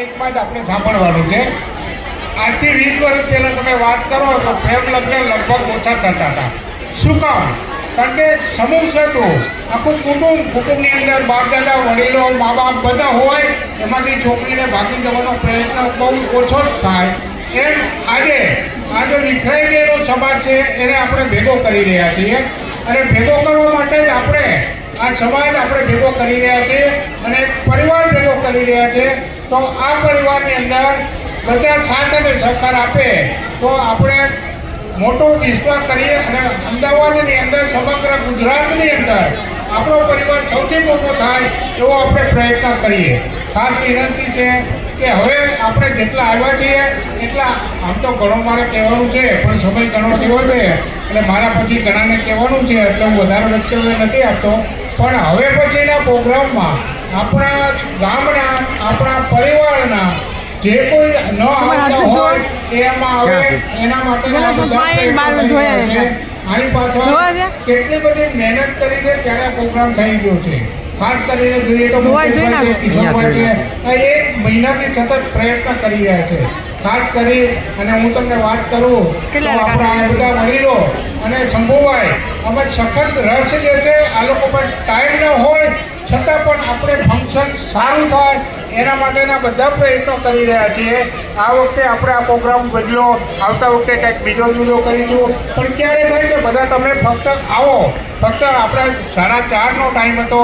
એકમાં જ આપણે સાંભળવાનું છે. આજથી 20 વર્ષ પહેલાં તમે વાત કરો તો પ્રેમ લગ્ન લગભગ ઓછા થતા હતા. શું કામ? કારણ કે સમૂહ હતું, આખું કુટુંબની અંદર બાપ દાદા વડીલો મા બાપ બધા હોય, એમાંથી છોકરીને ભાગી જવાનો પ્રયત્ન બહુ ઓછો જ થાય. એમ આજે વિખરાઈ ગયેલો સમાજ છે એને આપણે ભેગો કરી રહ્યા છીએ, અને ભેગો કરવા માટે જ આપણે આ સમાજ આપણે ભેગો કરી રહ્યા છીએ અને પરિવાર ભેગો કરી રહ્યા છીએ. તો આ પરિવારની અંદર બધા સાથ અને સહકાર આપે તો આપણે મોટો વિશ્વાસ કરીએ અને અમદાવાદની અંદર સમગ્ર ગુજરાતની અંદર આપણો પરિવાર સૌથી મોટો થાય એવો આપણે પ્રયત્ન કરીએ. ખાસ વિનંતી છે કે હવે આપણે જેટલા આવ્યા છીએ એટલા, આમ તો ઘણું મારે કહેવાનું છે પણ સમય ઘણો થયો છે એટલે મારા પછી ઘણાને કહેવાનું છે એટલે હું વધારે વક્તવ્ય નથી આપતો. પણ હવે પછીના પ્રોગ્રામમાં આપણા ગામના આપણા પરિવારના જે કોઈ ન આવતા હોય એમાં આવે એના માટે આની પાછળ કેટલી બધી મહેનત કરી છે ત્યારે પ્રોગ્રામ થઈ ગયો છે. ખાસ કરીને જોઈએ તો કિશોરભાઈ છે, એક મહિનાથી સતત પ્રયત્ન કરી રહ્યા છે. ખાસ કરી અને હું તમને વાત કરું તો આપણા બધા વડીલો અને શંભુભાઈ અમે સખત રસ જે છે આ લોકો પર ટાઈમ ન હોય છતાં પણ આપણે ફંક્શન સારું થાય એના માટેના બધા પ્રયત્નો કરી રહ્યા છીએ. આ વખતે આપણે આ પ્રોગ્રામ બદલો, આવતા વખતે કંઈક બીજો જુદો કરીશું. પણ ક્યારે થાય કે બધા તમે ફક્ત આવો, ફક્ત આપણે 4:30નો ટાઈમ હતો.